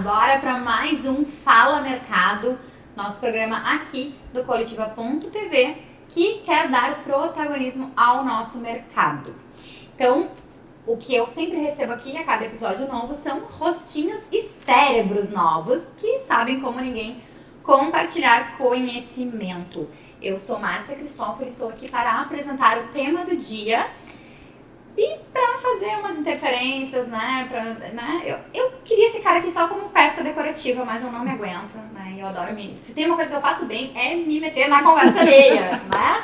Bora para mais um Fala Mercado, nosso programa aqui do Coletiva.tv, que quer dar protagonismo ao nosso mercado. Então, o que eu sempre recebo aqui a cada episódio novo são rostinhos e cérebros novos que sabem como ninguém compartilhar conhecimento. Eu sou Márcia Cristóforo e estou aqui para apresentar o tema do dia e para fazer umas interferências, né? Eu queria ficar aqui só como peça decorativa, mas eu não me aguento, né? Eu adoro se tem uma coisa que eu faço bem é me meter na conversa alheia, né?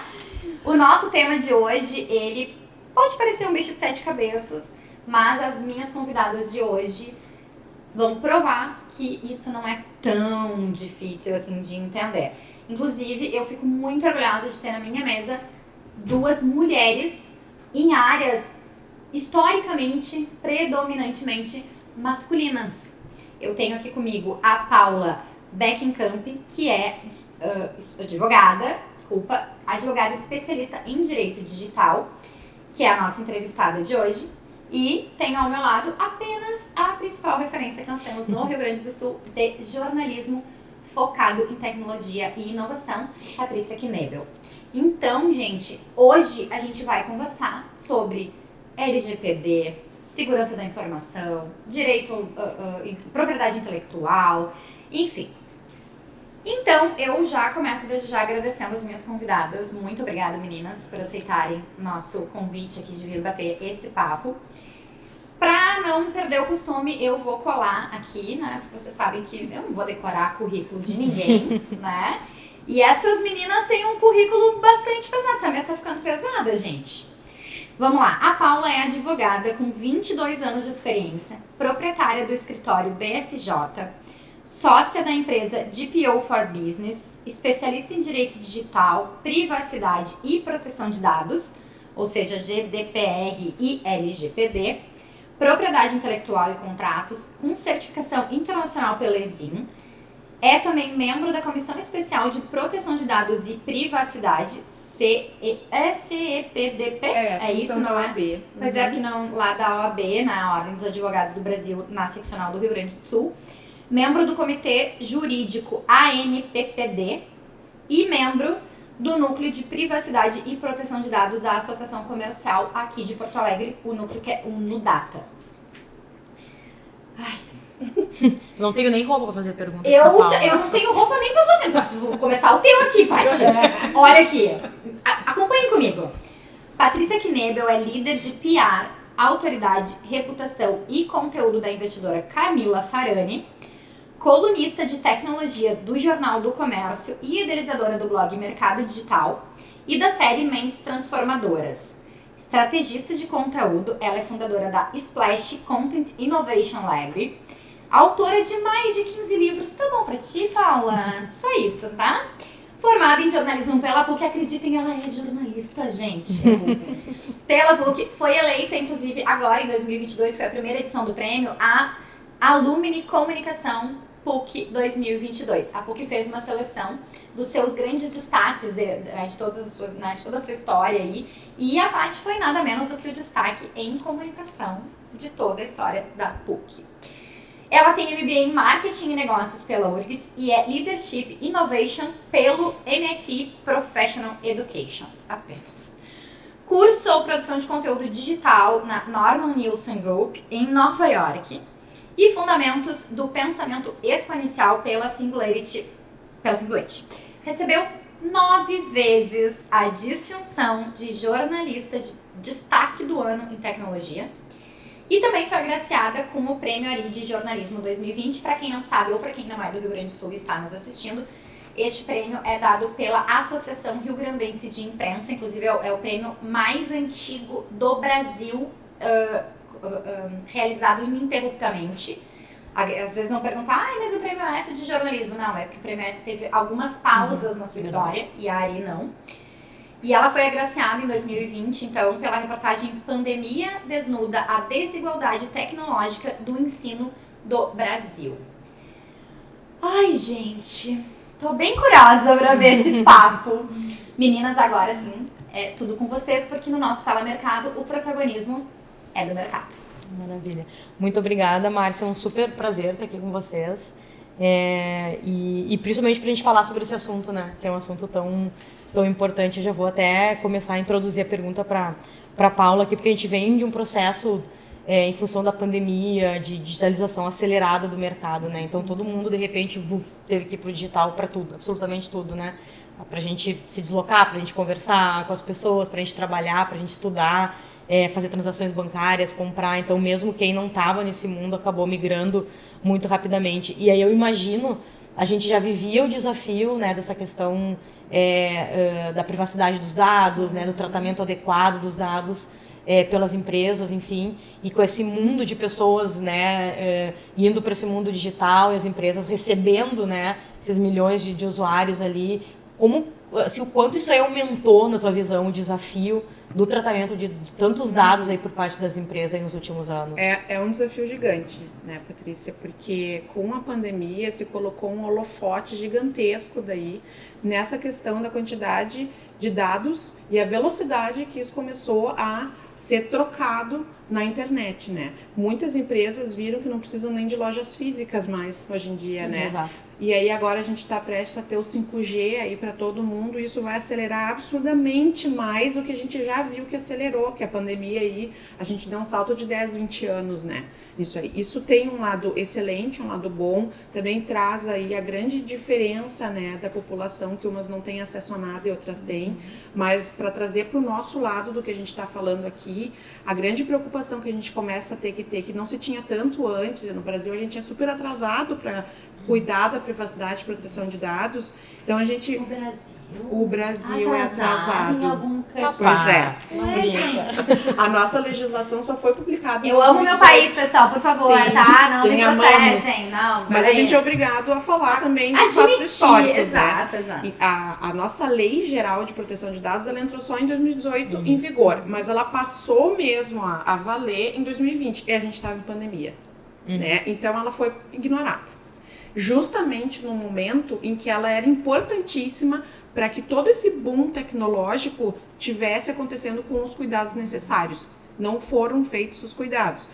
O nosso tema de hoje, ele pode parecer um bicho de 7 cabeças, mas as minhas convidadas de hoje vão provar que isso não é tão difícil assim de entender. Inclusive, eu fico muito orgulhosa de ter na minha mesa duas mulheres em áreas historicamente, predominantemente masculinas. Eu tenho aqui comigo a Paula Beckenkamp, que é advogada especialista em direito digital, que é a nossa entrevistada de hoje. E tenho ao meu lado apenas a principal referência que nós temos no Rio Grande do Sul de jornalismo focado em tecnologia e inovação, Patrícia Knebel. Então, gente, hoje a gente vai conversar sobre LGPD, segurança da informação, direito, propriedade intelectual, enfim. Então, eu já começo desde já agradecendo as minhas convidadas. Muito obrigada, meninas, por aceitarem nosso convite aqui de vir bater esse papo. Pra não perder o costume, eu vou colar aqui, né? Porque vocês sabem que eu não vou decorar currículo de ninguém, né? E essas meninas têm um currículo bastante pesado. Essa mesa tá ficando pesada, gente. Vamos lá. A Paula é advogada com 22 anos de experiência, proprietária do escritório BSJ, sócia da empresa GPO for Business, especialista em direito digital, privacidade e proteção de dados, ou seja, GDPR e LGPD, propriedade intelectual e contratos, com certificação internacional pela ESIM. É também membro da Comissão Especial de Proteção de Dados e Privacidade, CEPDP? É isso, não é? OAB. Pois é, que não, lá da OAB, na Ordem dos Advogados do Brasil, na seccional do Rio Grande do Sul. Membro do Comitê Jurídico ANPPD e membro do Núcleo de Privacidade e Proteção de Dados da Associação Comercial aqui de Porto Alegre, o núcleo que é o NUDATA. Ai. Não tenho nem roupa pra fazer perguntas. Eu não tenho roupa nem pra fazer. Vou começar o teu aqui, Paty. Olha aqui. Acompanhe comigo. Patrícia Knebel é líder de PR, autoridade, reputação e conteúdo da investidora Camila Farani, colunista de tecnologia do Jornal do Comércio e idealizadora do blog Mercado Digital e da série Mentes Transformadoras. Estrategista de conteúdo, ela é fundadora da Splash Content Innovation Lab, autora de mais de 15 livros. Tá bom pra ti, Paula? Só isso, tá? Formada em jornalismo pela PUC, acreditem, ela é jornalista, gente. Pela PUC, foi eleita, inclusive, agora em 2022, foi a primeira edição do prêmio, a Alumni Comunicação PUC 2022. A PUC fez uma seleção dos seus grandes destaques de toda a sua história aí. E a Paty foi nada menos do que o destaque em comunicação de toda a história da PUC. Ela tem MBA em Marketing e Negócios pela URGS e é Leadership Innovation pelo MIT Professional Education, apenas. Cursou produção de conteúdo digital na Norman Nielsen Group, em Nova York, e Fundamentos do Pensamento Exponencial pela Singularity. Recebeu 9 vezes a distinção de jornalista de destaque do ano em tecnologia. E também foi agraciada com o Prêmio Ari de Jornalismo 2020. Para quem não sabe, ou para quem não é do Rio Grande do Sul e está nos assistindo, este prêmio é dado pela Associação Rio Grandense de Imprensa. Inclusive, é o prêmio mais antigo do Brasil, realizado ininterruptamente. Às vezes vão perguntar, mas o Prêmio ESSO de Jornalismo. Não, é porque o Prêmio ESSO teve algumas pausas na sua história, e a Ari não. E ela foi agraciada em 2020, então, pela reportagem Pandemia Desnuda a Desigualdade Tecnológica do Ensino do Brasil. Ai, gente, tô bem curiosa pra ver esse papo. Meninas, agora sim, é tudo com vocês, porque no nosso Fala Mercado, o protagonismo é do mercado. Maravilha. Muito obrigada, Márcia. É um super prazer estar aqui com vocês. E principalmente para a gente falar sobre esse assunto, né? Que é um assunto tão importante. Eu já vou até começar a introduzir a pergunta para Paula aqui, porque a gente vem de um processo em função da pandemia, de digitalização acelerada do mercado, né? Então todo mundo de repente teve que ir para o digital para tudo, absolutamente tudo, né? Para a gente se deslocar, para a gente conversar com as pessoas, para a gente trabalhar, para a gente estudar, fazer transações bancárias, comprar. Então mesmo quem não estava nesse mundo acabou migrando muito rapidamente. E aí eu imagino, a gente já vivia o desafio, né, dessa questão da privacidade dos dados, né, do tratamento adequado dos dados pelas empresas, enfim, e com esse mundo de pessoas, né, indo para esse mundo digital e as empresas recebendo, né, esses milhões de usuários ali, como, assim, o quanto isso aí aumentou, na tua visão, o desafio do tratamento de tantos dados aí por parte das empresas aí nos últimos anos? É um desafio gigante, né, Patrícia, porque com a pandemia se colocou um holofote gigantesco daí nessa questão da quantidade de dados e a velocidade que isso começou a ser trocado na internet, né? Muitas empresas viram que não precisam nem de lojas físicas mais hoje em dia, né? Exato. E aí agora a gente está prestes a ter o 5G aí para todo mundo, e isso vai acelerar absurdamente mais o que a gente já viu que acelerou, que a pandemia aí, a gente deu um salto de 10, 20 anos, né? Isso aí. Isso tem um lado excelente, um lado bom, também traz aí a grande diferença, né, da população, que umas não têm acesso a nada e outras têm, mas para trazer para o nosso lado do que a gente está falando aqui, a grande preocupação que a gente começa a ter, que não se tinha tanto antes, no Brasil a gente é super atrasado para cuidar da privacidade e proteção de dados, então a gente... O Brasil é atrasado. Em algum canto. Pois é. Ué, gente. A nossa legislação só foi publicada em Eu amo meu 2018. país, pessoal, por favor, Sim, tá? Não sim, me amamos. processem, não. Mas a peraí. gente é obrigado a falar também dos Admitir, fatos históricos, exato, né? exato. A nossa lei geral de proteção de dados, ela entrou só em 2018 em vigor, mas ela passou mesmo a valer em 2020, e a gente estava em pandemia, né? Então ela foi ignorada. Justamente no momento em que ela era importantíssima para que todo esse boom tecnológico tivesse acontecendo com os cuidados necessários. Não foram feitos os cuidados.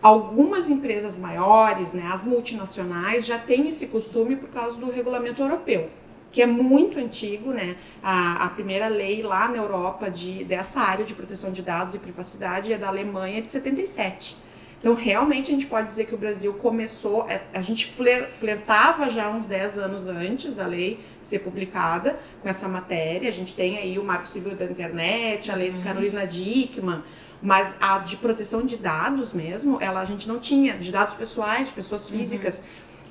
Algumas empresas maiores, né, as multinacionais, já têm esse costume por causa do regulamento europeu, que é muito antigo, né? A primeira lei lá na Europa dessa área de proteção de dados e privacidade é da Alemanha, de 77. Então, realmente, a gente pode dizer que o Brasil começou, a gente flertava já uns 10 anos antes da lei ser publicada com essa matéria. A gente tem aí o Marco Civil da Internet, a lei de Carolina Dickmann, mas a de proteção de dados mesmo, a gente não tinha, de dados pessoais, de pessoas físicas.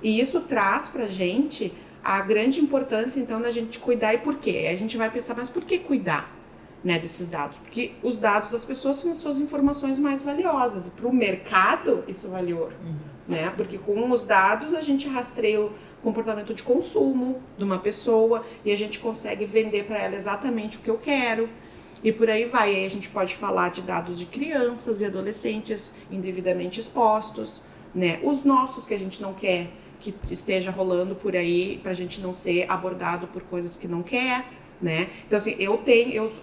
E isso traz pra gente a grande importância, então, da gente cuidar. E por quê? A gente vai pensar, mas por que cuidar, né, desses dados? Porque os dados das pessoas são as suas informações mais valiosas. E para o mercado, isso vale ouro. Né? Porque com os dados a gente rastreia o comportamento de consumo de uma pessoa e a gente consegue vender para ela exatamente o que eu quero. E por aí vai. Aí a gente pode falar de dados de crianças e adolescentes indevidamente expostos, né? Os nossos que a gente não quer que esteja rolando por aí, para a gente não ser abordado por coisas que não quer. Né? Então, assim,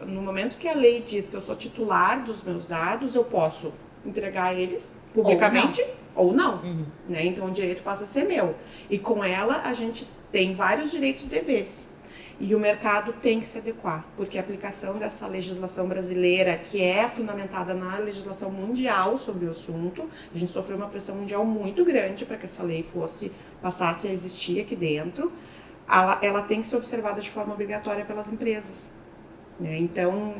no momento que a lei diz que eu sou titular dos meus dados, eu posso entregar eles publicamente ou não. Né? Então, o direito passa a ser meu. E com ela, a gente tem vários direitos e deveres. E o mercado tem que se adequar, porque a aplicação dessa legislação brasileira, que é fundamentada na legislação mundial sobre o assunto, a gente sofreu uma pressão mundial muito grande para que essa lei passasse a existir aqui dentro. Ela tem que ser observada de forma obrigatória pelas empresas, né? Então,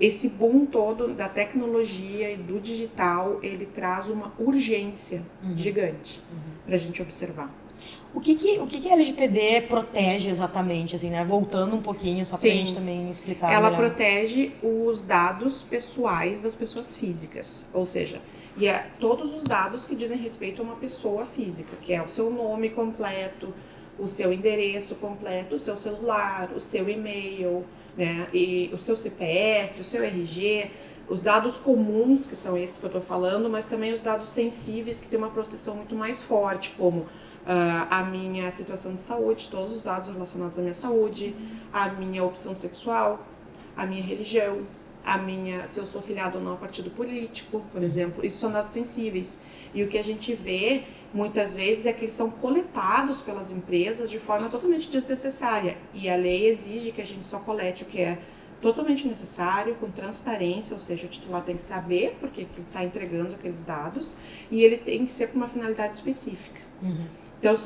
esse boom todo da tecnologia e do digital, ele traz uma urgência gigante para a gente observar. O que a LGPD protege exatamente, assim, né? Voltando um pouquinho, só para a gente também explicar. Ela melhor. protege os dados pessoais das pessoas físicas, ou seja, todos os dados que dizem respeito a uma pessoa física, que é o seu nome completo, o seu endereço completo, o seu celular, o seu e-mail, né, e o seu CPF, o seu RG, os dados comuns, que são esses que eu estou falando, mas também os dados sensíveis, que têm uma proteção muito mais forte, como a minha situação de saúde, todos os dados relacionados à minha saúde, a minha opção sexual, a minha religião, se eu sou filiado ou não a partido político, por exemplo. Isso são dados sensíveis. E o que a gente vê, muitas vezes, é que eles são coletados pelas empresas de forma totalmente desnecessária. E a lei exige que a gente só colete o que é totalmente necessário, com transparência, ou seja, o titular tem que saber por que está entregando aqueles dados, e ele tem que ser para uma finalidade específica. Então,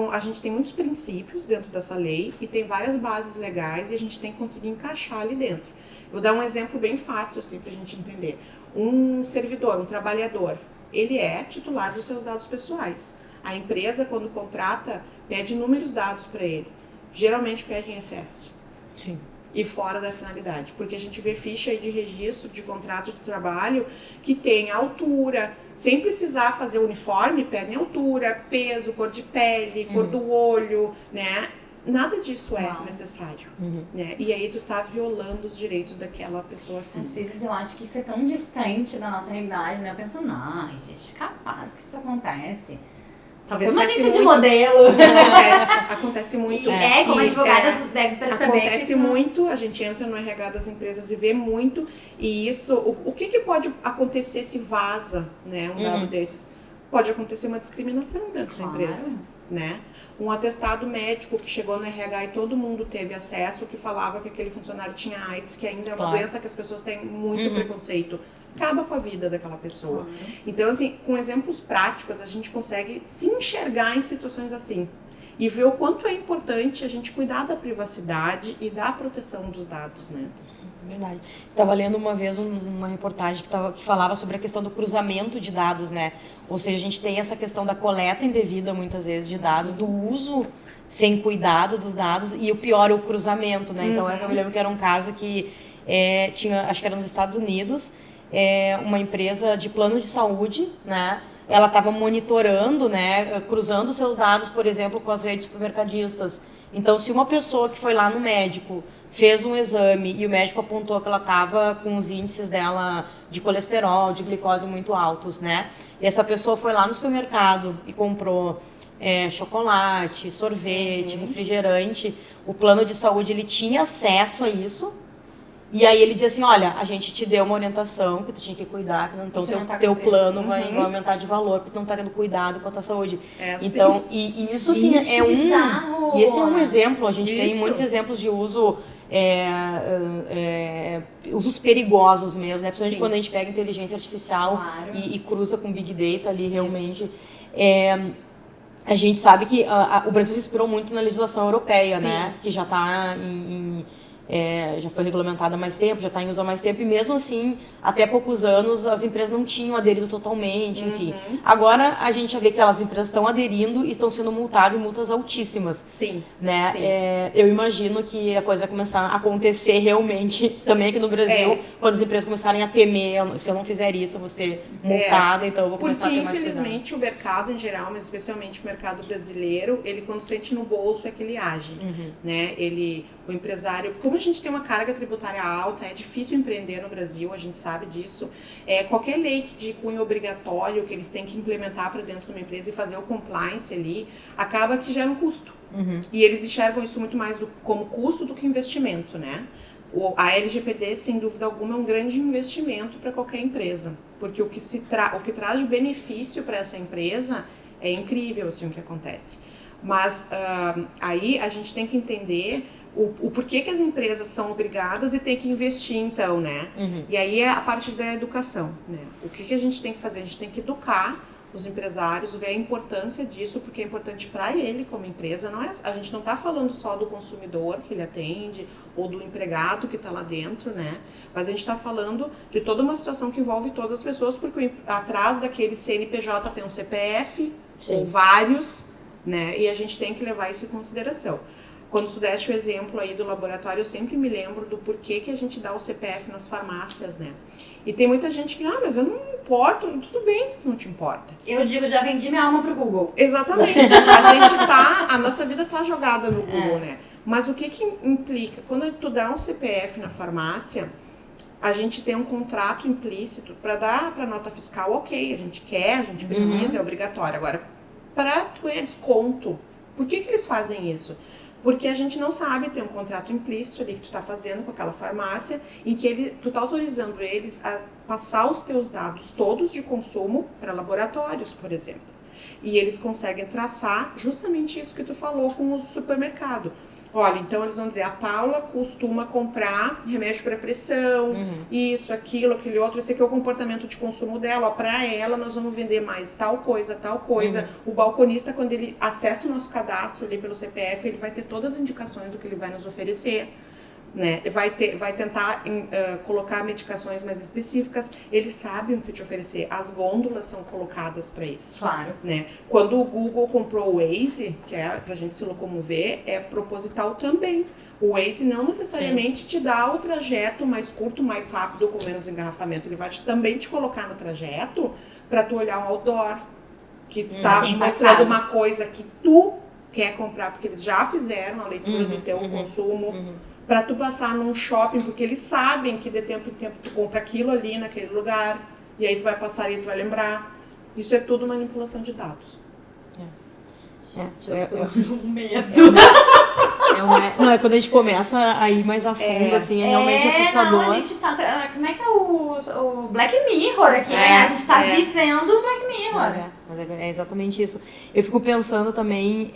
a gente tem muitos princípios dentro dessa lei e tem várias bases legais e a gente tem que conseguir encaixar ali dentro. Vou dar um exemplo bem fácil, assim, para a gente entender. Um servidor, um trabalhador, ele é titular dos seus dados pessoais. A empresa, quando contrata, pede inúmeros dados para ele. Geralmente pede em excesso. Sim. E fora da finalidade. Porque a gente vê ficha aí de registro de contrato de trabalho que tem altura, sem precisar fazer uniforme, pedem altura, peso, cor de pele, cor do olho, né? Nada disso é necessário. Né? E aí tu tá violando os direitos daquela pessoa física. Às vezes eu acho que isso é tão distante da nossa realidade, né? Eu penso, não, gente, capaz que isso acontece. Talvez uma agência de modelo. Acontece muito. Como advogada deve perceber acontece que isso muito, a gente entra no RH das empresas e vê muito. E isso, o que pode acontecer se vaza, né, um dado desses? Pode acontecer uma discriminação dentro da empresa, né? Um atestado médico que chegou no RH e todo mundo teve acesso, que falava que aquele funcionário tinha AIDS, que ainda é uma doença que as pessoas têm muito preconceito. Acaba com a vida daquela pessoa. Então, assim, com exemplos práticos, a gente consegue se enxergar em situações assim. E ver o quanto é importante a gente cuidar da privacidade e da proteção dos dados, né? Verdade. Estava lendo uma vez uma reportagem que falava sobre a questão do cruzamento de dados, né? Ou seja, a gente tem essa questão da coleta indevida, muitas vezes, de dados, do uso sem cuidado dos dados, e o pior é o cruzamento, né? Então, eu me lembro que era um caso que tinha, acho que era nos Estados Unidos, uma empresa de plano de saúde, né? Ela estava monitorando, né? Cruzando seus dados, por exemplo, com as redes supermercadistas. Então, se uma pessoa que foi lá no médico fez um exame e o médico apontou que ela estava com os índices dela de colesterol, de glicose muito altos, né? E essa pessoa foi lá no supermercado e comprou chocolate, sorvete, refrigerante. O plano de saúde, ele tinha acesso a isso. E aí ele dizia assim, olha, a gente te deu uma orientação que tu tinha que cuidar, então teu plano vai aumentar de valor, porque tu não tá tendo cuidado com a tua saúde. Então, e isso assim e esse é um exemplo, a gente tem muitos exemplos de uso, usos perigosos mesmo, né? Principalmente quando a gente pega inteligência artificial e cruza com Big Data ali, realmente. A gente sabe que o Brasil se inspirou muito na legislação europeia, né? Que já está já foi regulamentada há mais tempo, já está em uso há mais tempo, e mesmo assim, até poucos anos, as empresas não tinham aderido totalmente, enfim. Agora, a gente já vê que as empresas estão aderindo e estão sendo multadas em multas altíssimas. Né? Eu imagino que a coisa vai começar a acontecer realmente também aqui no Brasil, quando as empresas começarem a temer, se eu não fizer isso, eu vou ser multada, então eu vou começar a ter mais cuidado. Porque, infelizmente, o mercado em geral, mas especialmente o mercado brasileiro, ele quando sente no bolso é que ele age, né? O empresário, como a gente tem uma carga tributária alta, é difícil empreender no Brasil, a gente sabe disso. Qualquer lei de cunho obrigatório que eles têm que implementar para dentro de uma empresa e fazer o compliance ali, acaba que gera um custo. E eles enxergam isso muito mais como custo do que investimento, né? A LGPD, sem dúvida alguma, é um grande investimento para qualquer empresa, porque o que traz de benefício para essa empresa é incrível, assim, o que acontece. Mas aí a gente tem que entender o porquê que as empresas são obrigadas e tem que investir, então, né? E aí é a parte da educação, né? O que a gente tem que fazer? A gente tem que educar os empresários, ver a importância disso, porque é importante para ele como empresa. A gente não está falando só do consumidor que ele atende ou do empregado que está lá dentro, né? Mas a gente está falando de toda uma situação que envolve todas as pessoas, porque atrás daquele CNPJ tem um CPF ou vários, né? E a gente tem que levar isso em consideração. Quando tu deste o exemplo aí do laboratório, eu sempre me lembro do porquê que a gente dá o CPF nas farmácias, né? E tem muita gente que, mas eu não me importo, tudo bem se não te importa. Eu digo, já vendi minha alma pro Google. Exatamente. A nossa vida tá jogada no Google, né? Mas o que implica? Quando tu dá um CPF na farmácia, a gente tem um contrato implícito para dar para nota fiscal, ok, a gente quer, a gente precisa, é obrigatório. Agora, para tu ganhar desconto, por que eles fazem isso? Porque a gente não sabe, tem um contrato implícito ali que tu tá fazendo com aquela farmácia, em que tu tá autorizando eles a passar os teus dados todos de consumo para laboratórios, por exemplo. E eles conseguem traçar justamente isso que tu falou com o supermercado. Olha, então eles vão dizer, a Paula costuma comprar remédio para pressão, isso, aquilo, aquele outro, esse aqui é o comportamento de consumo dela, ó, para ela nós vamos vender mais tal coisa. O balconista, quando ele acessa o nosso cadastro ali pelo CPF, ele vai ter todas as indicações do que ele vai nos oferecer. Né? Vai tentar colocar medicações mais específicas. Eles sabem o que te oferecer. As gôndolas são colocadas para isso. Claro. Né? Quando o Google comprou o Waze, que é pra gente se locomover, é proposital também. O Waze não necessariamente te dá o trajeto mais curto, mais rápido, com menos engarrafamento. Ele vai também te colocar no trajeto para tu olhar um outdoor que tá mostrando uma coisa que tu quer comprar, porque eles já fizeram a leitura do teu consumo. Para tu passar num shopping, porque eles sabem que de tempo em tempo tu compra aquilo ali naquele lugar, e aí tu vai passar e tu vai lembrar. Isso é tudo manipulação de dados. Eu tô com medo. Não, é quando a gente começa a ir mais a fundo, assim, é realmente assustador. Não, a gente tá... Como é que é o Black Mirror aqui, né? A gente tá vivendo o Black Mirror. Mas é exatamente isso. Eu fico pensando também...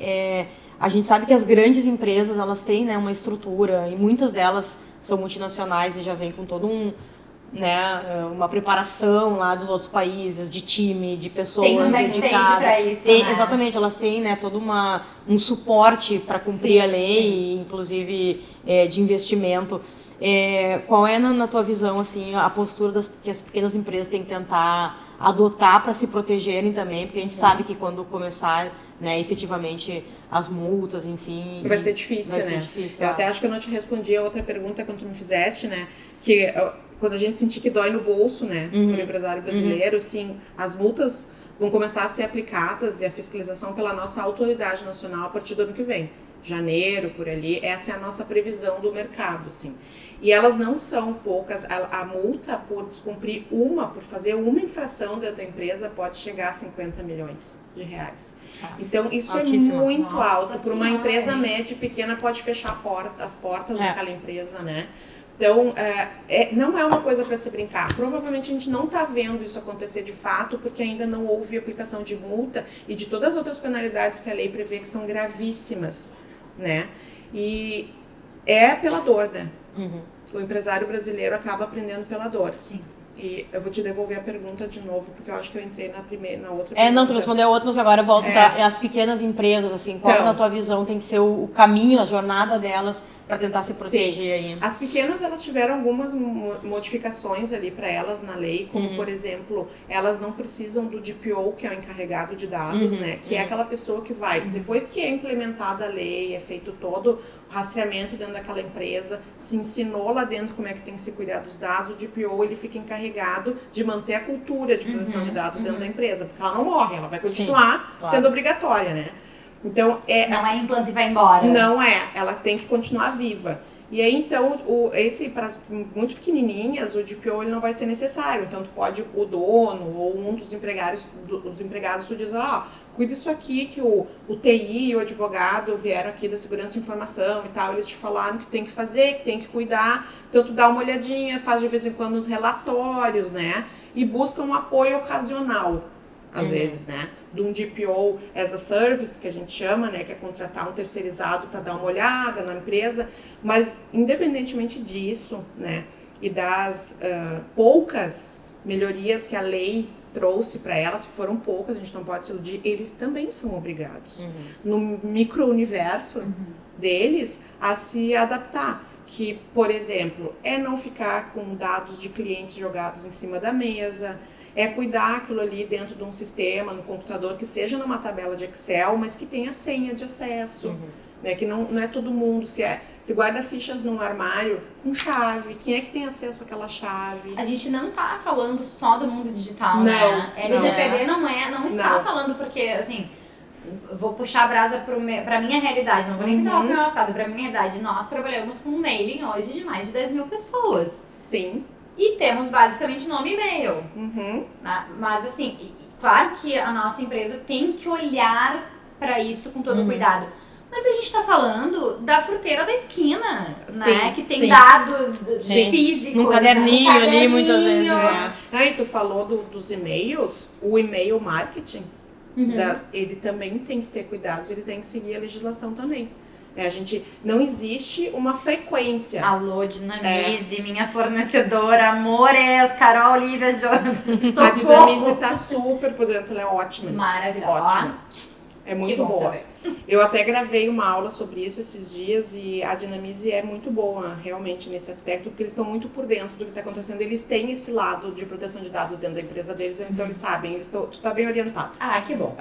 A gente sabe que as grandes empresas, elas têm, né, uma estrutura, e muitas delas são multinacionais e já vêm com todo uma preparação lá dos outros países, de time, de pessoas dedicadas. Tem um backstage pra isso, né? Exatamente, elas têm, né, todo um suporte para cumprir a lei, inclusive de investimento. Qual é, na tua visão, assim, a postura que as pequenas empresas têm que tentar adotar para se protegerem também? Porque a gente sabe que quando começar, né, efetivamente as multas, enfim... Vai ser difícil, né? Eu até acho que eu não te respondi a outra pergunta quando tu me fizeste, né? Que quando a gente sentir que dói no bolso, né? Para o empresário brasileiro, sim, as multas vão começar a ser aplicadas e a fiscalização pela nossa autoridade nacional a partir do ano que vem. Janeiro, por ali. Essa é a nossa previsão do mercado, assim. E elas não são poucas. A multa por descumprir por fazer uma infração dentro da empresa pode chegar a 50 milhões de reais. Então, isso altíssimo. É muito alto. Para uma empresa média e pequena, pode fechar as portas daquela empresa, né? Então, não é uma coisa para se brincar. Provavelmente a gente não está vendo isso acontecer de fato, porque ainda não houve aplicação de multa e de todas as outras penalidades que a lei prevê, que são gravíssimas, né? E é pela dor, né? O empresário brasileiro acaba aprendendo pela dor. Sim. E eu vou te devolver a pergunta de novo, porque eu acho que eu entrei na outra pergunta. Não, tu respondeu a outra, mas agora volta às pequenas empresas, assim, qual na tua visão tem que ser o caminho, a jornada delas para tentar se proteger aí? As pequenas, elas tiveram algumas modificações ali para elas na lei, como por exemplo, elas não precisam do DPO, que é o encarregado de dados, né? Que é aquela pessoa que vai, depois que é implementada a lei, é feito todo o rastreamento dentro daquela empresa, se ensinou lá dentro como é que tem que se cuidar dos dados, o DPO, ele fica encarregado de manter a cultura de proteção de dados dentro da empresa, porque ela não morre, ela vai continuar sendo obrigatória, né? Então, não é implanta e vai embora. Não é, ela tem que continuar viva. E aí, então, para muito pequenininhas, o DPO ele não vai ser necessário. Então, tu pode, o dono ou um dos empregados, tu diz, cuida isso aqui, que o TI e o advogado vieram aqui da segurança de informação e tal, eles te falaram que tem que fazer, que tem que cuidar. Então, tu dá uma olhadinha, faz de vez em quando os relatórios, né? E busca um apoio ocasional, às vezes, né? De um DPO as a service, que a gente chama, né? Que é contratar um terceirizado para dar uma olhada na empresa. Mas, independentemente disso, né? E das poucas melhorias que a lei trouxe para elas, que foram poucas, a gente não pode se iludir, eles também são obrigados, no micro-universo deles, a se adaptar. Que, por exemplo, é não ficar com dados de clientes jogados em cima da mesa, é cuidar aquilo ali dentro de um sistema, no computador, que seja numa tabela de Excel, mas que tenha senha de acesso. Né? Que não é todo mundo, se guarda fichas num armário com chave, quem é que tem acesso àquela chave? A gente não tá falando só do mundo digital, não, né? LGPD não está falando porque, assim, vou puxar a brasa pra minha realidade, não vou nem falar pro meu passado, pra minha realidade. Nós trabalhamos com um mailing hoje de mais de 10 mil pessoas. Sim. E temos basicamente nome e e-mail. Mas assim, claro que a nossa empresa tem que olhar para isso com todo cuidado. Mas a gente tá falando da fruteira da esquina, Sim, né? Que tem sim. dados Sim. físicos. Num caderninho né? ali, muitas vezes, né? Aí tu falou dos e-mails, o e-mail marketing, ele também tem que ter cuidados, ele tem que seguir a legislação também. A gente, não existe uma frequência. Alô, Dinamize, minha fornecedora, amores, Carol, Lívia, Jonas. A Dinamize tá super por dentro, ela é ótima. Maravilhosa. Ótima. É muito Que bom boa. saber. Eu até gravei uma aula sobre isso esses dias e a Dinamize é muito boa realmente nesse aspecto, porque eles estão muito por dentro do que está acontecendo. Eles têm esse lado de proteção de dados dentro da empresa deles, então eles sabem, tu tá bem orientado. Ah, que bom.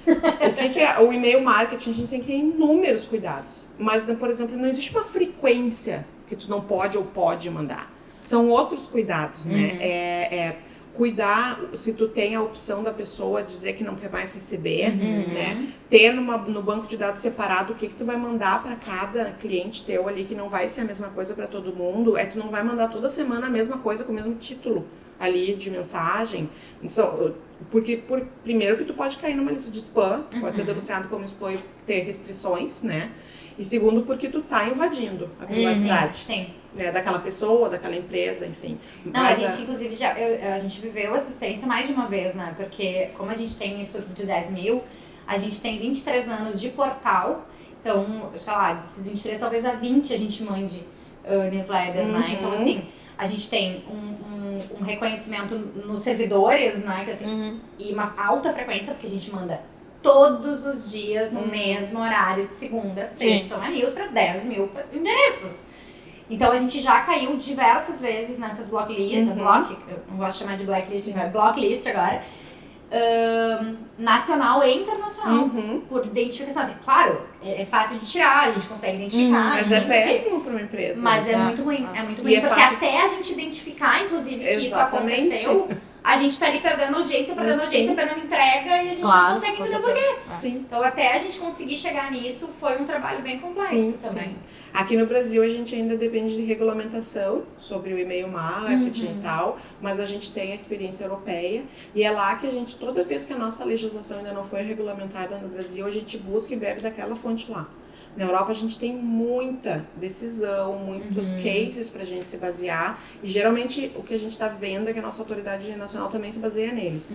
O que é o e-mail marketing? A gente tem que ter inúmeros cuidados. Mas, por exemplo, não existe uma frequência que tu não pode ou pode mandar. São outros cuidados, né? Cuidar, se tu tem a opção da pessoa dizer que não quer mais receber, né? Ter no banco de dados separado o que tu vai mandar para cada cliente teu ali, que não vai ser a mesma coisa para todo mundo. Tu não vai mandar toda semana a mesma coisa com o mesmo título ali de mensagem. Porque, primeiro, que tu pode cair numa lista de spam, pode ser denunciado como spam e ter restrições, né? E segundo, porque tu tá invadindo a privacidade. Sim. Né, daquela pessoa, daquela empresa, enfim. Não, a gente, inclusive, a gente viveu essa experiência mais de uma vez, né? Porque, como a gente tem isso de 10 mil, a gente tem 23 anos de portal. Então, sei lá, desses 23, talvez a 20 a gente mande newsletter, né? Então, assim, a gente tem um reconhecimento nos servidores, né? Que, assim, e uma alta frequência, porque a gente manda todos os dias no mesmo horário, de segunda a sexta, uma news para 10 mil endereços. Então a gente já caiu diversas vezes nessas blocklist, eu não gosto de chamar de blacklist, blocklist agora, nacional e internacional, por identificação. Assim, claro, é fácil de tirar, a gente consegue identificar. Mas é péssimo para uma empresa. Mas é muito ruim, porque até a gente identificar, inclusive, que isso aconteceu, a gente tá ali perdendo audiência, perdendo entrega e a gente não consegue entender por quê. Sim. Então até a gente conseguir chegar nisso foi um trabalho bem complexo também. Sim. Aqui no Brasil a gente ainda depende de regulamentação sobre o e-mail marketing e tal, mas a gente tem a experiência europeia e é lá que a gente, toda vez que a nossa legislação ainda não foi regulamentada no Brasil, a gente busca e bebe daquela fonte lá. Na Europa a gente tem muita decisão, muitos cases pra gente se basear e geralmente o que a gente está vendo é que a nossa autoridade nacional também se baseia neles.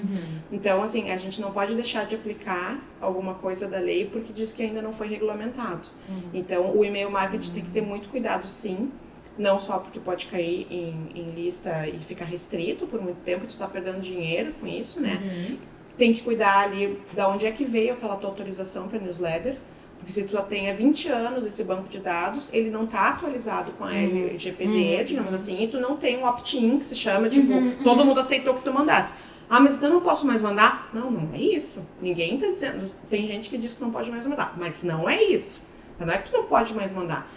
Então, assim, a gente não pode deixar de aplicar alguma coisa da lei porque diz que ainda não foi regulamentado. Então, o e-mail marketing tem que ter muito cuidado, sim. Não só porque pode cair em lista e ficar restrito por muito tempo, tu está perdendo dinheiro com isso, né? Tem que cuidar ali de onde é que veio aquela tua autorização para newsletter. Porque se tu tem há 20 anos esse banco de dados, ele não está atualizado com a LGPD, digamos assim, e tu não tem um opt-in, que se chama, tipo, todo mundo aceitou que tu mandasse. Ah, mas então eu não posso mais mandar? Não, não é isso. Ninguém está dizendo. Tem gente que diz que não pode mais mandar, mas não é isso. Não é que tu não pode mais mandar.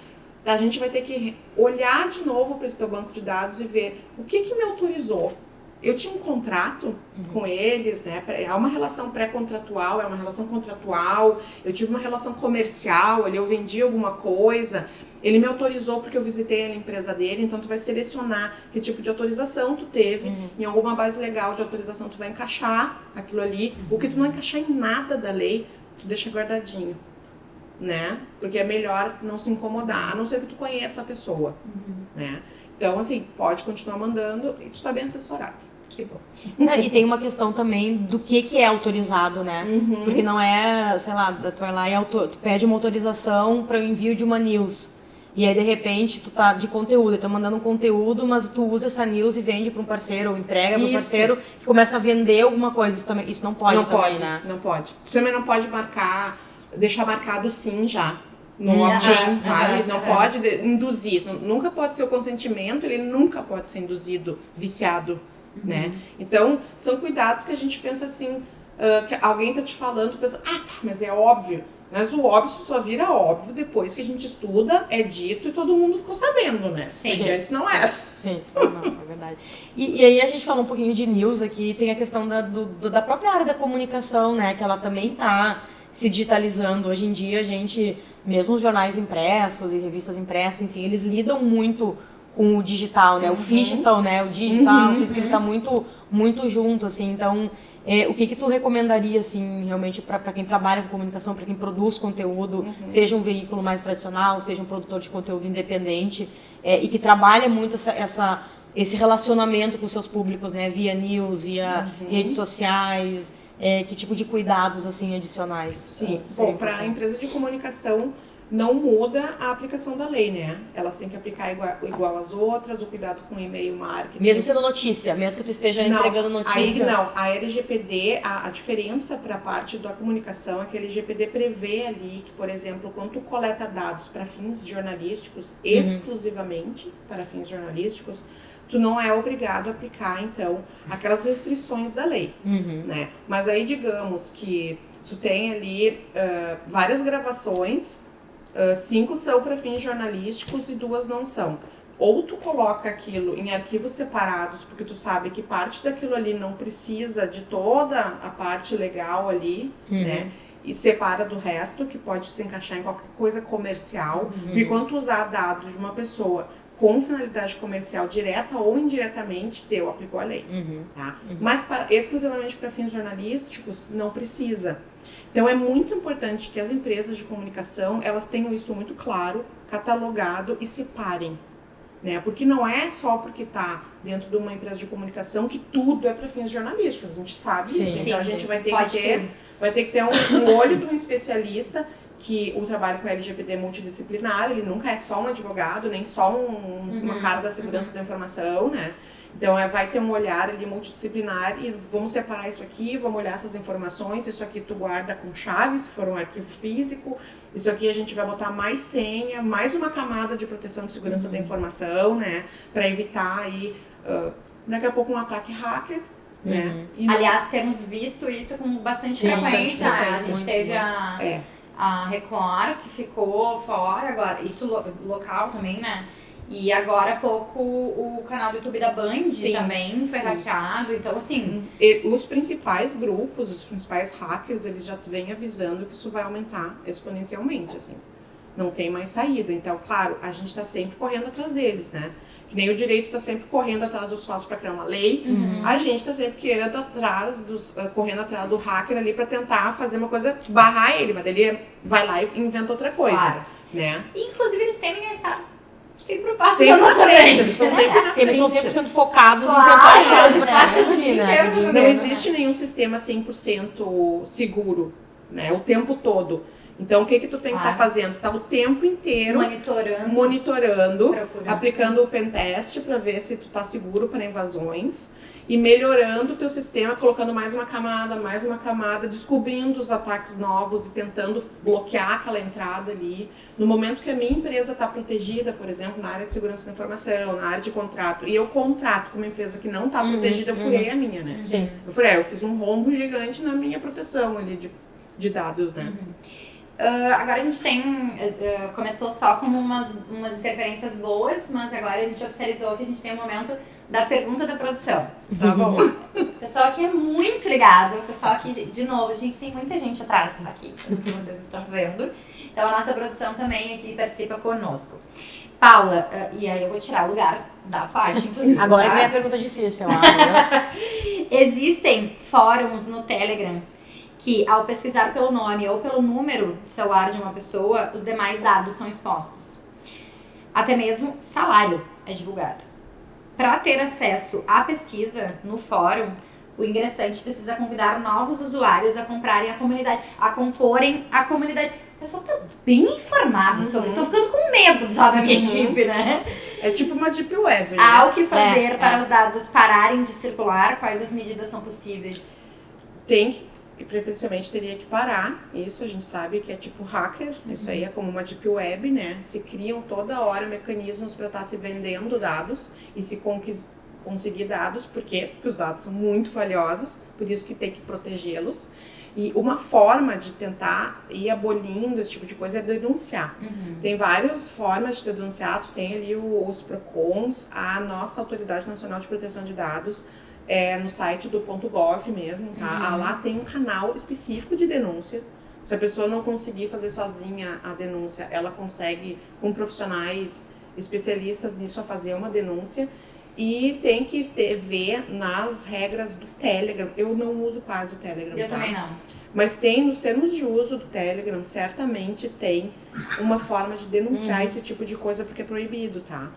A gente vai ter que olhar de novo para esse teu banco de dados e ver o que me autorizou. Eu tinha um contrato com eles, né? É uma relação pré-contratual, é uma relação contratual. Eu tive uma relação comercial, eu vendi alguma coisa. Ele me autorizou porque eu visitei a empresa dele, então tu vai selecionar que tipo de autorização tu teve. Em alguma base legal de autorização tu vai encaixar aquilo ali. O que tu não encaixar em nada da lei, tu deixa guardadinho, né? Porque é melhor não se incomodar, a não ser que tu conheça a pessoa, né? Então, assim, pode continuar mandando e tu tá bem assessorado. Que bom. E tem uma questão também do que é autorizado, né? Porque não é, sei lá, tu vai lá e tu pede uma autorização para o envio de uma news. E aí, de repente, tu tá de conteúdo, eu tô mandando um conteúdo, mas tu usa essa news e vende para um parceiro, ou entrega para um parceiro que começa a vender alguma coisa. Isso não pode também, né? Não pode. Tu também não pode deixar marcado sim já. No opt-in, sabe? Não pode induzir. Nunca pode ser o consentimento, ele nunca pode ser induzido, viciado, né? Então, são cuidados que a gente pensa assim, que alguém tá te falando, tu pensa, tá, mas é óbvio. Mas o óbvio só vira óbvio depois que a gente estuda, é dito e todo mundo ficou sabendo, né? Sim. Porque antes não era. Sim, não, é verdade. E aí a gente falou um pouquinho de news aqui, tem a questão da própria área da comunicação, né? Que ela também tá se digitalizando. Hoje em dia a gente, mesmo os jornais impressos e revistas impressas, enfim, eles lidam muito o digital, né? O digital, né? O digital, o físico, ele tá muito junto, assim. Então, o que tu recomendaria, assim, realmente para quem trabalha com comunicação, para quem produz conteúdo, seja um veículo mais tradicional, seja um produtor de conteúdo independente, e que trabalha muito esse relacionamento com seus públicos, né? Via news, via redes sociais, que tipo de cuidados, assim, adicionais? Sim. Bom, para a empresa de comunicação, não muda a aplicação da lei, né? Elas têm que aplicar igual às outras, o cuidado com e-mail marketing. Mesmo sendo notícia, mesmo que tu esteja entregando notícia. Aí não, a LGPD, a diferença para a parte da comunicação é que a LGPD prevê ali que, por exemplo, quando tu coleta dados para fins jornalísticos, exclusivamente para fins jornalísticos, tu não é obrigado a aplicar, então, aquelas restrições da lei, né? Mas aí, digamos que tu tem ali várias gravações, 5 são para fins jornalísticos e 2 não são. Ou tu coloca aquilo em arquivos separados, porque tu sabe que parte daquilo ali não precisa de toda a parte legal ali, né? E separa do resto, que pode se encaixar em qualquer coisa comercial. E quando tu usar dados de uma pessoa com finalidade comercial direta ou indiretamente, teu aplicou a lei. Tá? Mas exclusivamente para fins jornalísticos, não precisa. Então é muito importante que as empresas de comunicação, elas tenham isso muito claro, catalogado e separem. Né? Porque não é só porque está dentro de uma empresa de comunicação que tudo é para fins jornalísticos. A gente sabe isso. Então a gente vai ter que ter um olho de um especialista, que o trabalho com a LGPD é multidisciplinar, ele nunca é só um advogado, nem só uma cara da segurança da informação, né? Então, vai ter um olhar ali multidisciplinar e vamos separar isso aqui, vamos olhar essas informações, isso aqui tu guarda com chave, se for um arquivo físico, isso aqui a gente vai botar mais senha, mais uma camada de proteção de segurança da informação, né? Para evitar aí, daqui a pouco, um ataque hacker, né? Aliás, temos visto isso com bastante frequência. A gente teve a Record, que ficou fora agora, isso local também, né? E agora há pouco o canal do YouTube da Band também foi hackeado, então assim... Os principais grupos, os principais hackers, eles já vêm avisando que isso vai aumentar exponencialmente, assim. Não tem mais saída, então, claro, a gente está sempre correndo atrás deles, né? Que nem o direito está sempre correndo atrás dos fatos para criar uma lei, a gente está sempre correndo atrás do hacker ali para tentar fazer uma coisa, barrar ele, mas ele vai lá e inventa outra coisa, né? Inclusive, eles tendem a estar sempre na frente. Eles estão sempre 100% focados em tentar achar as brechas ali, né? Não existe nenhum sistema 100% seguro, né? O tempo todo. Então, o que tu tem que estar fazendo? Tá o tempo inteiro monitorando, aplicando o pentest para ver se tu tá seguro para invasões e melhorando o teu sistema, colocando mais uma camada, descobrindo os ataques novos e tentando bloquear aquela entrada ali. No momento que a minha empresa está protegida, por exemplo, na área de segurança da informação, na área de contrato, e eu contrato com uma empresa que não está protegida, eu furei a minha, né? Sim. Eu fiz um rombo gigante na minha proteção ali de dados, né? Agora a gente começou só com umas interferências boas, mas agora a gente oficializou que a gente tem um momento da pergunta da produção. Tá bom. O pessoal aqui é muito ligado, o pessoal aqui, de novo, a gente tem muita gente atrás aqui, que vocês estão vendo. Então a nossa produção também aqui participa conosco. Paula, e aí eu vou tirar o lugar da parte, inclusive. Agora que vem a pergunta difícil, né? Existem fóruns no Telegram que, ao pesquisar pelo nome ou pelo número de celular de uma pessoa, os demais dados são expostos. Até mesmo salário é divulgado. Para ter acesso à pesquisa no fórum, o ingressante precisa convidar novos usuários a comprarem a comunidade, a comporem a comunidade. O pessoal tá bem informado sobre isso. Tô ficando com medo já da minha equipe, né? É tipo uma deep web, né? Há o que fazer para os dados pararem de circular? Quais as medidas são possíveis? Preferencialmente teria que parar, isso a gente sabe que é tipo hacker, isso aí é como uma deep web, né? Se criam toda hora mecanismos para estar se vendendo dados e se conseguir dados, por quê? Porque os dados são muito valiosos, por isso que tem que protegê-los. E uma forma de tentar ir abolindo esse tipo de coisa é denunciar. Tem várias formas de denunciar, tu tem ali os PROCONs, a nossa Autoridade Nacional de Proteção de Dados, no site do .gov mesmo, tá? Lá tem um canal específico de denúncia. Se a pessoa não conseguir fazer sozinha a denúncia, ela consegue com profissionais especialistas nisso a fazer uma denúncia e tem que ver nas regras do Telegram. Eu não uso quase o Telegram, Eu tá? também não. Mas tem, nos termos de uso do Telegram, certamente tem uma forma de denunciar esse tipo de coisa, porque é proibido, tá?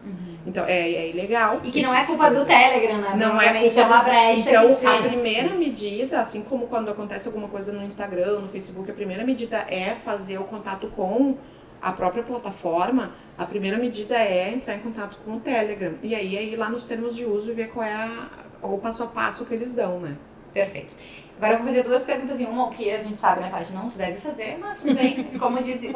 Então, é ilegal. E que não é culpa do Telegram, né? Não é Provavelmente culpa uma brecha. Então, que a primeira medida, assim como quando acontece alguma coisa no Instagram, no Facebook, a primeira medida é fazer o contato com a própria plataforma. A primeira medida é entrar em contato com o Telegram. E aí, é ir lá nos termos de uso e ver qual é o passo a passo que eles dão, né? Perfeito. Agora eu vou fazer duas perguntas em uma, que a gente sabe, né, Paty? Não se deve fazer, mas tudo bem. Como disse um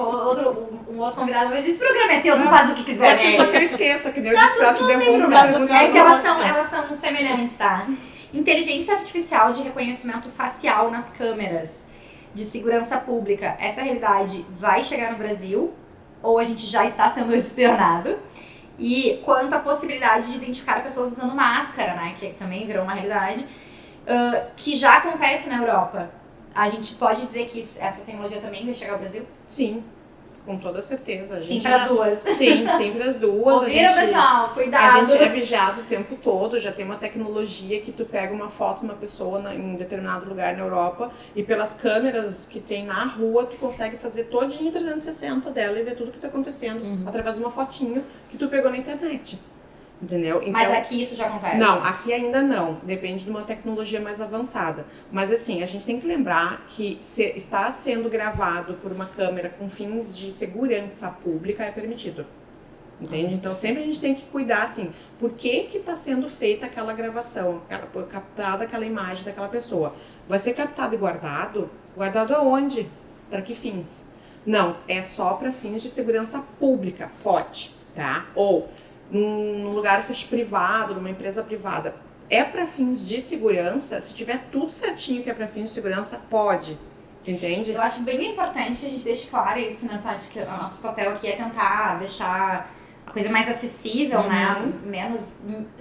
outro convidado, mas esse programa é teu, tu faz o que quiser. Pode ser só que eu esqueça, que nem eu Tá, disse pra te não tem devolver. problema. É que elas são semelhantes, tá? Inteligência artificial de reconhecimento facial nas câmeras de segurança pública. Essa realidade vai chegar no Brasil? Ou a gente já está sendo espionado? E quanto à possibilidade de identificar pessoas usando máscara, né? Que também virou uma realidade. Que já acontece na Europa. A gente pode dizer que essa tecnologia também vai chegar ao Brasil? Sim, com toda certeza. Sim, para as duas. Sim, para as duas. Ouviram, pessoal? Cuidado. A gente é vigiado o tempo todo, já tem uma tecnologia que tu pega uma foto de uma pessoa em um determinado lugar na Europa e pelas câmeras que tem na rua, tu consegue fazer todinho 360 dela e ver tudo o que está acontecendo através de uma fotinho que tu pegou na internet. Entendeu? Então, mas aqui isso já acontece? Não, aqui ainda não. Depende de uma tecnologia mais avançada. Mas assim, a gente tem que lembrar que está sendo gravado por uma câmera com fins de segurança pública é permitido. Entende? Então sempre a gente tem que cuidar assim, por que está sendo feita aquela gravação, captada aquela imagem daquela pessoa. Vai ser captado e guardado? Guardado aonde? Para que fins? Não, é só para fins de segurança pública, pode, tá? Ou num lugar privado, numa empresa privada, é para fins de segurança, se tiver tudo certinho que é para fins de segurança, pode, entende? Eu acho bem importante que a gente deixe claro isso, né, Paty, que o nosso papel aqui é tentar deixar a coisa mais acessível, né,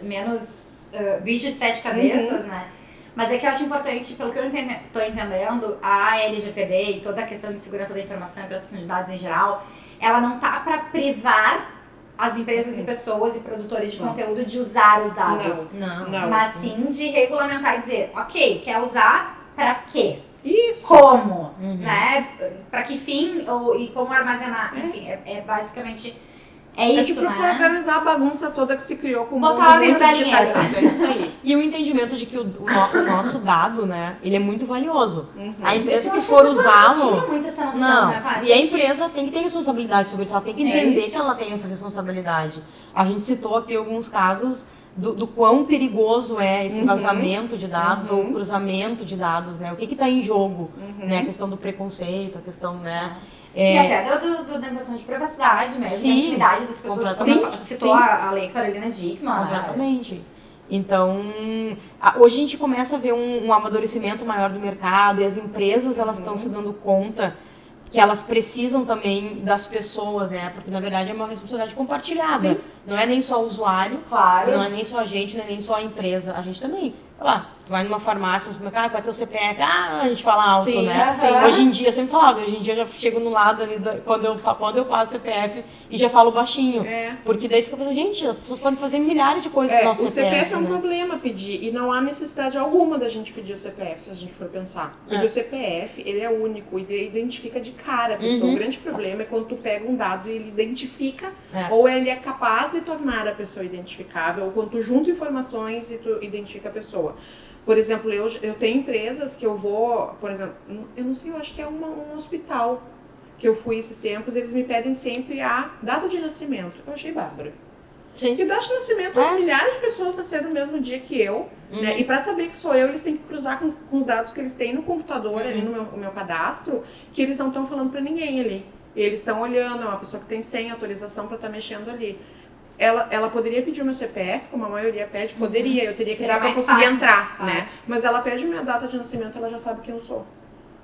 menos bicho de sete cabeças, né, mas é que eu acho importante, pelo que eu estou entendendo, a LGPD e toda a questão de segurança da informação e proteção de dados em geral, ela não tá para privar as empresas e pessoas e produtores de conteúdo de usar os dados. Não. Mas sim de regulamentar e dizer, ok, quer usar para quê? Isso. Como? Né? Para que fim e como armazenar? Enfim, é basicamente... É isso, tipo, né? organizar a bagunça toda que se criou com o mundo Botar muito a digitalizado. É isso aí. E o entendimento de que o nosso dado, né, ele é muito valioso. A empresa Eu que acho for que a pessoa não usá-lo... tinha muita essa noção, Não, né, Paty? e a Acho que- empresa tem que ter responsabilidade sobre isso, ela tem que Sim, entender isso. que ela tem essa responsabilidade. A gente citou aqui alguns casos do quão perigoso é esse vazamento de dados ou cruzamento de dados, né? O que está em jogo, né? A questão do preconceito, a questão, né? E até da invasão de privacidade mesmo, Sim, da intimidade das pessoas. completamente. Como citou a lei Carolina Dickmann. Completamente. Então, hoje a gente começa a ver um amadurecimento maior do mercado e as empresas elas estão se dando conta que elas precisam também das pessoas, né? Porque na verdade é uma responsabilidade compartilhada. Sim. Não é nem só o usuário, Claro. não é nem só a gente, não é nem só a empresa. A gente também, sei lá, tu vai numa farmácia, no supermercado, qual é teu CPF? A gente fala alto, Sim, né? sim. Hoje em dia, eu sempre falava, hoje em dia eu já chego no lado ali, quando eu passo CPF e já falo baixinho. É. Porque daí fica pensando, gente, as pessoas podem fazer milhares de coisas com o nosso O CPF é um né? problema pedir, e não há necessidade alguma da gente pedir o CPF, se a gente for pensar. Porque o CPF, ele é único, e ele identifica de cara a pessoa. O grande problema é quando tu pega um dado e ele identifica, ou ele é capaz de tornar a pessoa identificável, ou quando tu junta informações e tu identifica a pessoa. Por exemplo, eu tenho empresas que eu vou, por exemplo, eu não sei, eu acho que é um hospital que eu fui esses tempos, eles me pedem sempre a data de nascimento. Eu achei bárbaro. Sim. Porque data de nascimento, milhares de pessoas nasceram no mesmo dia que eu, né? E para saber que sou eu, eles têm que cruzar com os dados que eles têm no computador, ali no meu cadastro, que eles não estão falando para ninguém ali. Eles estão olhando, é uma pessoa que tem senha, autorização para estar mexendo ali. Ela poderia pedir o meu CPF, como a maioria pede, poderia, eu teria que Seria dar para mais conseguir fácil, entrar, claro. né? Mas ela pede a minha data de nascimento, ela já sabe quem eu sou.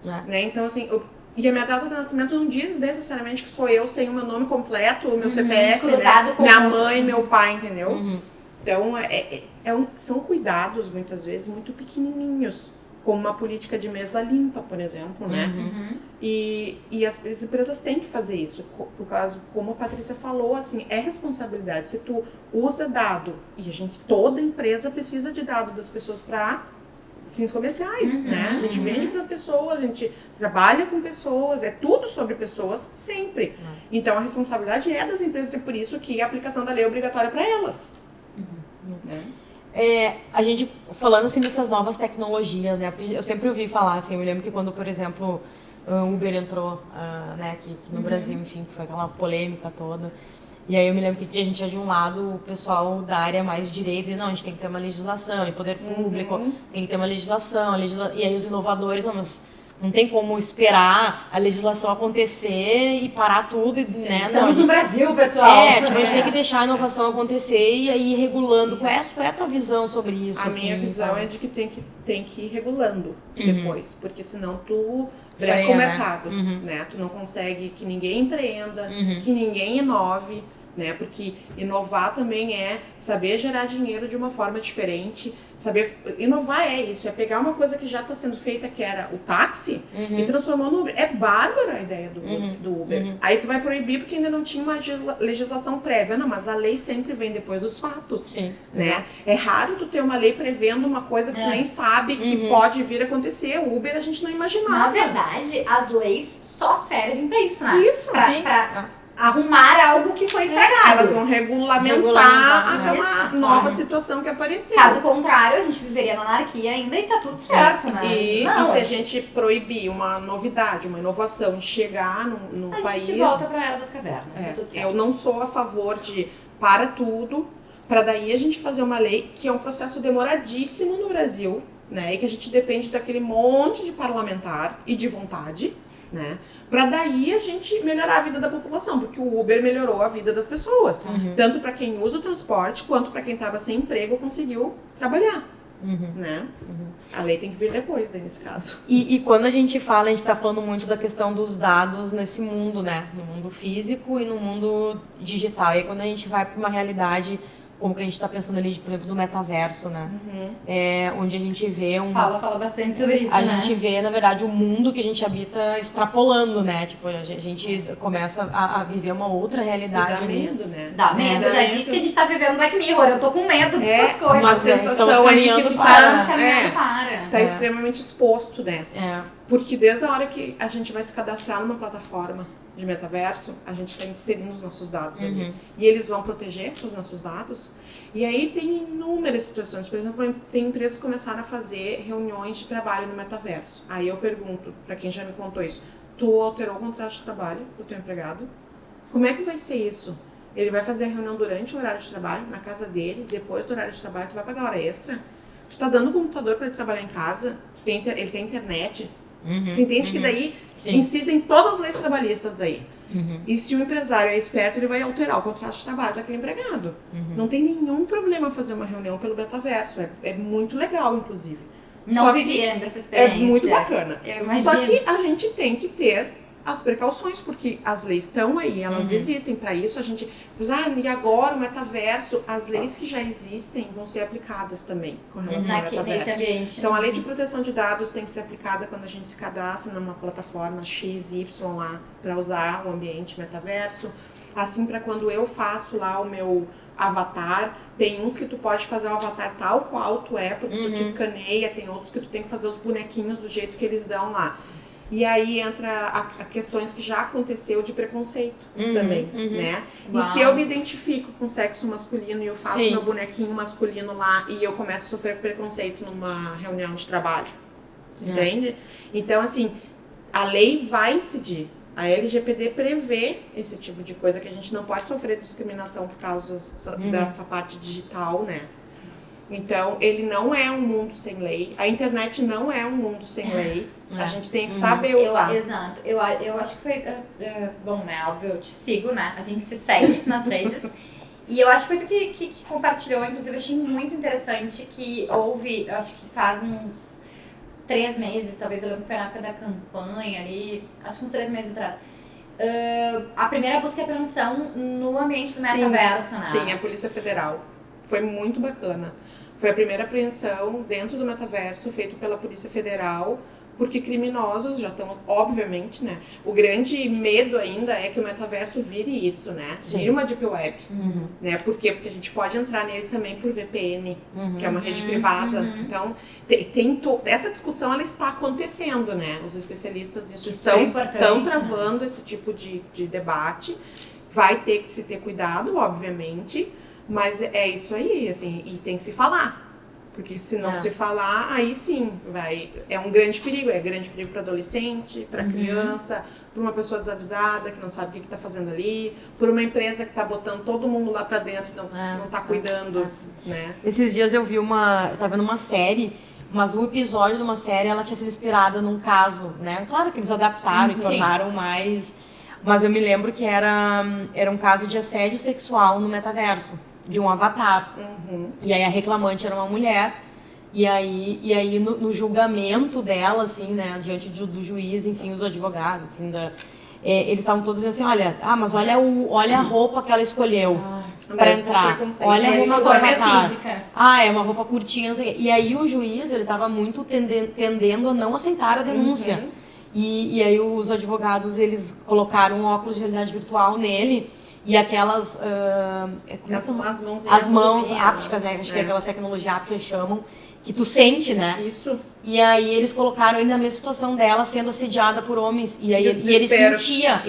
Né? Então, assim, e a minha data de nascimento não diz necessariamente que sou eu sem o meu nome completo, o meu CPF, cruzado né? com Minha o outro. mãe, meu pai, entendeu? Então, são cuidados, muitas vezes, muito pequenininhos. como uma política de mesa limpa, por exemplo, né? E as empresas têm que fazer isso, por causa, como a Patrícia falou, assim, é responsabilidade. Se tu usa dado, e toda empresa precisa de dado das pessoas para fins comerciais, né? A gente vende para pessoas, a gente trabalha com pessoas, é tudo sobre pessoas, sempre. Então, a responsabilidade é das empresas, e por isso que a aplicação da lei é obrigatória para elas. Né? A gente, falando assim dessas novas tecnologias, né? Porque eu sempre ouvi falar, assim, eu me lembro que quando, por exemplo, o Uber entrou, né, aqui no Brasil, enfim, foi aquela polêmica toda. E aí eu me lembro que a gente tinha de um lado o pessoal da área mais direita, e não, a gente tem que ter uma legislação, e poder público, tem que ter uma legislação, e aí os inovadores, não, mas não tem como esperar a legislação acontecer e parar tudo, né? Estamos no Brasil, pessoal. Tipo, a gente tem que deixar a inovação acontecer e aí ir regulando. Qual é a tua visão sobre isso? A minha visão é de que tem que ir regulando depois, porque senão tu breca o mercado, né? Tu não consegue que ninguém empreenda, que ninguém inove, né? Porque inovar também é saber gerar dinheiro de uma forma diferente. Inovar é isso, é pegar uma coisa que já está sendo feita, que era o táxi, e transformar no Uber. É bárbara a ideia do Uber. Aí tu vai proibir porque ainda não tinha uma legislação prévia. Não, mas a lei sempre vem depois dos fatos. Sim, né? É raro tu ter uma lei prevendo uma coisa que tu nem sabe que pode vir a acontecer. O Uber a gente não imaginava. Na verdade, as leis só servem pra isso, né? Isso. Pra arrumar algo que foi estragado. Elas vão regulamentar aquela nova situação que apareceu. Caso contrário, a gente viveria na anarquia ainda e tá tudo certo, né? E se a gente proibir uma novidade, uma inovação de chegar no país... A gente volta pra Era das Cavernas, tá tudo certo. Eu não sou a favor de para tudo, para daí a gente fazer uma lei, que é um processo demoradíssimo no Brasil, né? E que a gente depende daquele monte de parlamentar e de vontade, né? Pra daí a gente melhorar a vida da população, porque o Uber melhorou a vida das pessoas. Tanto para quem usa o transporte, quanto para quem estava sem emprego conseguiu trabalhar. Né? A lei tem que vir depois, daí, nesse caso. E quando a gente tá falando muito da questão dos dados nesse mundo, né? No mundo físico e no mundo digital. E aí, quando a gente vai para uma realidade como que a gente está pensando ali, por exemplo, do metaverso, né? Onde a gente vê Paula fala bastante sobre isso, a gente vê, na verdade, o mundo que a gente habita extrapolando, né? Tipo, a gente começa a viver uma outra realidade. Dá medo, né? Dá medo. Eu já disse que a gente tá vivendo Black Mirror. Eu tô com medo dessas coisas. Uma sensação de que tu tá extremamente extremamente exposto, né? Porque desde a hora que a gente vai se cadastrar numa plataforma de metaverso, a gente está inserindo os nossos dados ali. E eles vão proteger os nossos dados. E aí tem inúmeras situações. Por exemplo, tem empresas que começaram a fazer reuniões de trabalho no metaverso. Aí eu pergunto, para quem já me contou isso, tu alterou o contrato de trabalho do teu empregado? Como é que vai ser isso? Ele vai fazer a reunião durante o horário de trabalho, na casa dele, depois do horário de trabalho, tu vai pagar hora extra? Tu tá dando o computador para ele trabalhar em casa? Ele tem internet? Tu entende que daí incidem todas as leis trabalhistas daí. E se o empresário é esperto, ele vai alterar o contrato de trabalho daquele empregado. Não tem nenhum problema fazer uma reunião pelo metaverso. É muito legal, inclusive. Não vivi ainda essa experiência. É muito bacana. Eu imagino. Só que a gente tem que ter as precauções, porque as leis estão aí, elas existem. Para isso a gente... e agora o metaverso, as leis que já existem vão ser aplicadas também com relação ao metaverso. Ambiente. Então a lei de proteção de dados tem que ser aplicada quando a gente se cadastra numa plataforma XY lá para usar o ambiente metaverso. Assim, para quando eu faço lá o meu avatar, tem uns que tu pode fazer o avatar tal qual tu é, porque tu te escaneia, tem outros que tu tem que fazer os bonequinhos do jeito que eles dão lá. E aí entra a questões que já aconteceu de preconceito também, né? Uau. E se eu me identifico com sexo masculino e eu faço meu bonequinho masculino lá e eu começo a sofrer preconceito numa reunião de trabalho, entende? Então, assim, a lei vai incidir. A LGPD prevê esse tipo de coisa, que a gente não pode sofrer discriminação por causa dessa parte digital, né? Então, ele não é um mundo sem lei. A internet não é um mundo sem lei. A gente tem que saber usar. Exato. Eu acho que foi... bom, né? Óbvio, eu te sigo, né? A gente se segue nas redes. E eu acho que foi tu que compartilhou. Inclusive, eu achei muito interessante que houve... Eu acho que faz uns 3 meses, talvez. Eu lembro que foi na época da campanha ali. Acho que uns 3 meses atrás. A primeira busca e apreensão no ambiente do metaverso, né? Sim, a Polícia Federal. Foi muito bacana. Foi a primeira apreensão dentro do metaverso feito pela Polícia Federal, porque criminosos já estão, obviamente, né? O grande medo ainda é que o metaverso vire isso, né? Vire uma deep web, né? Por quê? Porque a gente pode entrar nele também por VPN, que é uma rede privada. Então, essa discussão, ela está acontecendo, né? Os especialistas nisso estão travando esse tipo de debate. Vai ter que se ter cuidado, obviamente, mas é isso aí, assim, e tem que se falar. Porque se não se falar, aí sim, é um grande perigo. É grande perigo para adolescente, para criança, para uma pessoa desavisada que não sabe o que está fazendo ali, por uma empresa que está botando todo mundo lá para dentro e não está cuidando, né? Esses dias eu tava vendo uma série, mas um episódio de uma série, ela tinha sido inspirada num caso, né? Claro que eles adaptaram e tornaram mais... Mas eu me lembro que era um caso de assédio sexual no metaverso, de um avatar. E aí a reclamante era uma mulher, e aí no julgamento dela, assim, né, diante do juiz, enfim, os advogados, enfim, eles estavam todos dizendo assim, mas olha a roupa que ela escolheu para entrar, olha a roupa do avatar. É uma roupa curtinha, não sei o quê. E aí o juiz, ele estava muito tendendo a não aceitar a denúncia. E aí os advogados, eles colocaram um óculos de realidade virtual nele, e aquelas... as mãos ápticas, né? Acho que aquelas tecnologias ápticas chamam, que tu sente, né? Isso. E aí eles colocaram ele na mesma situação dela, sendo assediada por homens. E aí ele se sentia.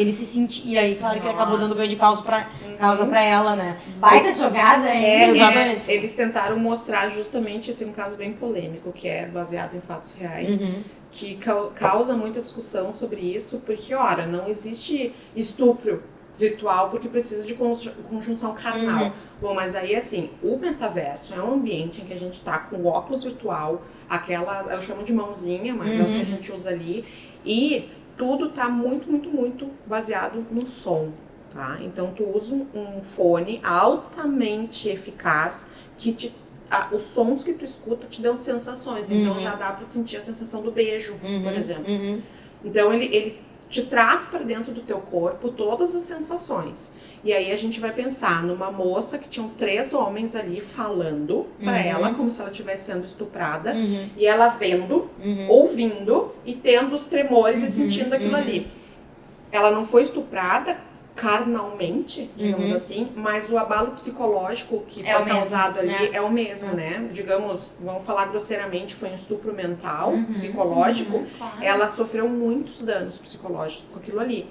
E aí, claro que ele acabou dando ganho de causa pra ela, né? Baita jogada, hein? Exatamente. Eles tentaram mostrar justamente esse um caso bem polêmico, que é baseado em fatos reais. Que causa muita discussão sobre isso, porque, ora, não existe estupro virtual porque precisa de conjunção carnal. Bom, mas aí, assim, o metaverso é um ambiente em que a gente tá com o óculos virtual, eu chamo de mãozinha, mas é o que a gente usa ali, e tudo tá muito, muito, muito baseado no som, tá? Então, tu usa um fone altamente eficaz que os sons que tu escuta te dão sensações, então já dá pra sentir a sensação do beijo, por exemplo. Então ele te traz para dentro do teu corpo todas as sensações. E aí a gente vai pensar numa moça que tinham 3 homens ali falando pra ela, como se ela estivesse sendo estuprada, e ela vendo, ouvindo e tendo os tremores e sentindo aquilo ali. Ela não foi estuprada carnalmente, digamos assim, mas o abalo psicológico que foi causado ali é o mesmo, né? Digamos, vamos falar grosseiramente, foi um estupro mental, psicológico. Ela sofreu muitos danos psicológicos com aquilo ali.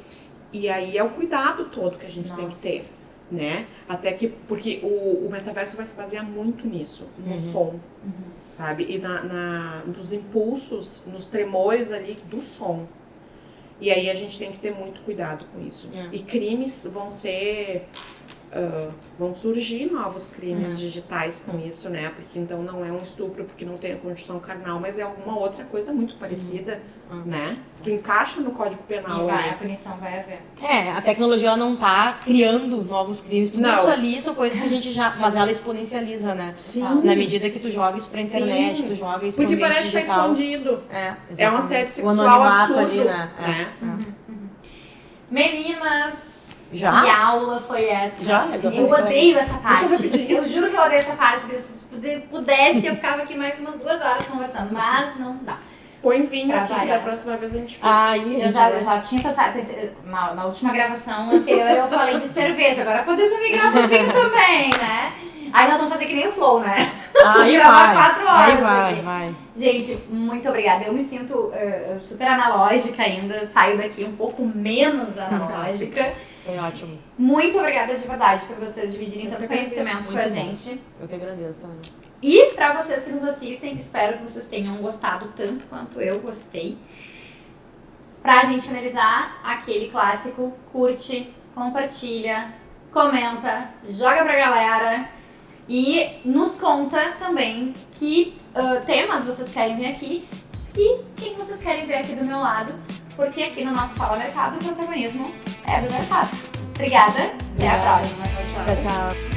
E aí é o cuidado todo que a gente tem que ter, né? Até que, porque o metaverso vai se basear muito nisso, no som, sabe? E nos impulsos, nos tremores ali do som. E aí a gente tem que ter muito cuidado com isso. E crimes vão surgir novos crimes digitais com isso, né? Porque então não é um estupro porque não tem a conjunção carnal, mas é alguma outra coisa muito parecida, né? Tu encaixa no Código Penal. A punição vai haver. A tecnologia ela não tá criando novos crimes. Tudo isso ali são coisas que a gente já... Mas ela exponencializa, né? Sim. Na medida que tu joga isso pra internet, tu joga isso pro porque ambiente parece que tá digital. escondido. É um assédio sexual absurdo. Ali, né? Meninas... Já? Que aula foi essa? Já eu odeio essa parte. Eu juro que eu odeio essa parte. Se pudesse, eu ficava aqui mais umas 2 horas conversando, mas não dá. Põe vinho Pra aqui, que variar. da próxima vez a gente faz. Eu já tinha pensado, na última gravação anterior eu falei de cerveja, agora podemos migrar pro vinho também, né? Aí nós vamos fazer que nem o Flow, né? Aí gravar vai, 4 horas aí aqui. vai. Gente, muito obrigada. Eu me sinto super analógica ainda, saio daqui um pouco menos analógica. Foi ótimo. Muito obrigada de verdade por vocês dividirem tanto conhecimento com a gente. Eu que agradeço também. E pra vocês que nos assistem, espero que vocês tenham gostado tanto quanto eu gostei. Pra gente finalizar, aquele clássico, curte, compartilha, comenta, joga pra galera e nos conta também que temas vocês querem ver aqui e quem vocês querem ver aqui do meu lado, porque aqui no nosso Fala Mercado o protagonismo é do mercado. Obrigada, até a próxima. Tchau, tchau.